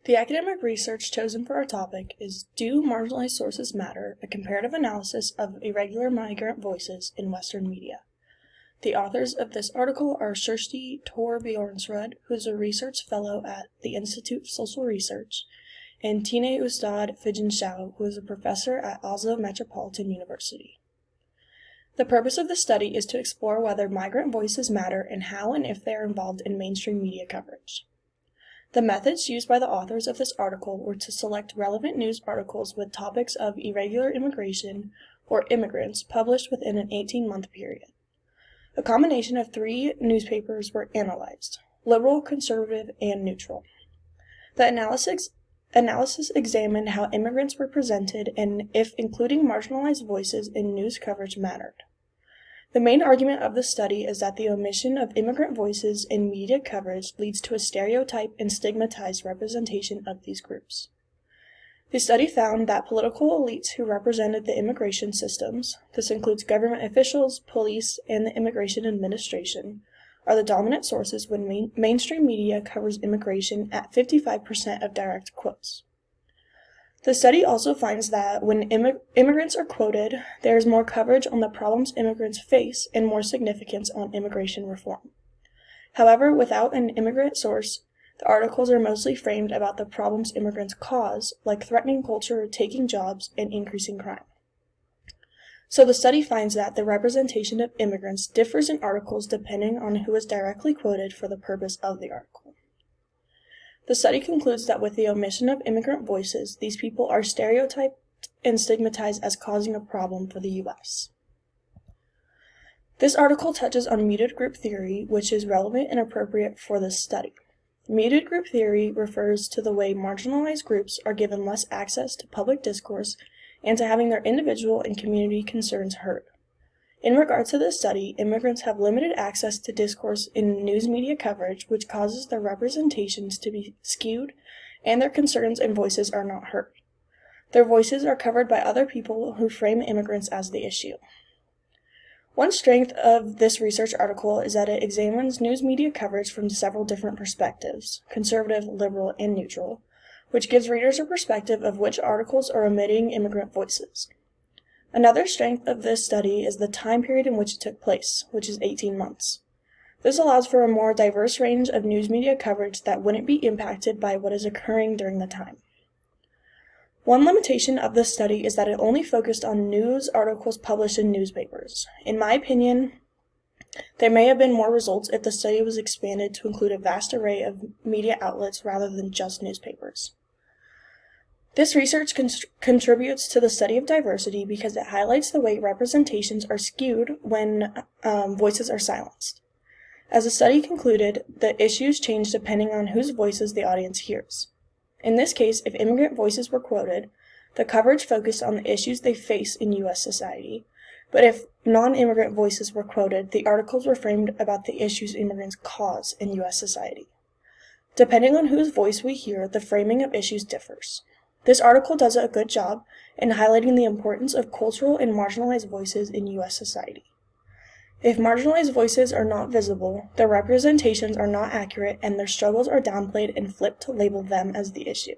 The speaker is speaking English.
The academic research chosen for our topic is Do Marginalized Sources Matter? A comparative analysis of irregular migrant voices in Western media. The authors of this article are Kjersti Torbjornsrud, who is a research fellow at the Institute for Social Research, and Tine Ustad Figenschou, who is a professor at Oslo Metropolitan University. The purpose of the study is to explore whether migrant voices matter and how and if they are involved in mainstream media coverage. The methods used by the authors of this article were to select relevant news articles with topics of irregular immigration or immigrants published within an 18-month period. A combination of 3 newspapers were analyzed: liberal, conservative, and neutral. The analysis examined how immigrants were presented and if including marginalized voices in news coverage mattered. The main argument of the study is that the omission of immigrant voices in media coverage leads to a stereotype and stigmatized representation of these groups. The study found that political elites who represented the immigration systems, this includes government officials, police, and the Immigration Administration, are the dominant sources when mainstream media covers immigration at 55% of direct quotes. The study also finds that when immigrants are quoted, there is more coverage on the problems immigrants face and more significance on immigration reform. However, without an immigrant source, the articles are mostly framed about the problems immigrants cause, like threatening culture, taking jobs, and increasing crime. So the study finds that the representation of immigrants differs in articles depending on who is directly quoted for the purpose of the article. The study concludes that with the omission of immigrant voices, these people are stereotyped and stigmatized as causing a problem for the U.S. This article touches on muted group theory, which is relevant and appropriate for this study. Muted group theory refers to the way marginalized groups are given less access to public discourse and to having their individual and community concerns heard. In regards to this study, immigrants have limited access to discourse in news media coverage, which causes their representations to be skewed and their concerns and voices are not heard. Their voices are covered by other people who frame immigrants as the issue. One strength of this research article is that it examines news media coverage from several different perspectives, conservative, liberal, and neutral, which gives readers a perspective of which articles are omitting immigrant voices. Another strength of this study is the time period in which it took place, which is 18 months. This allows for a more diverse range of news media coverage that wouldn't be impacted by what is occurring during the time. One limitation of this study is that it only focused on news articles published in newspapers. In my opinion, there may have been more results if the study was expanded to include a vast array of media outlets rather than just newspapers. This research contributes to the study of diversity because it highlights the way representations are skewed when voices are silenced. As the study concluded, the issues change depending on whose voices the audience hears. In this case, if immigrant voices were quoted, the coverage focused on the issues they face in U.S. society, but if non-immigrant voices were quoted, the articles were framed about the issues immigrants cause in U.S. society. Depending on whose voice we hear, the framing of issues differs. This article does a good job in highlighting the importance of cultural and marginalized voices in U.S. society. If marginalized voices are not visible, their representations are not accurate, and their struggles are downplayed and flipped to label them as the issue.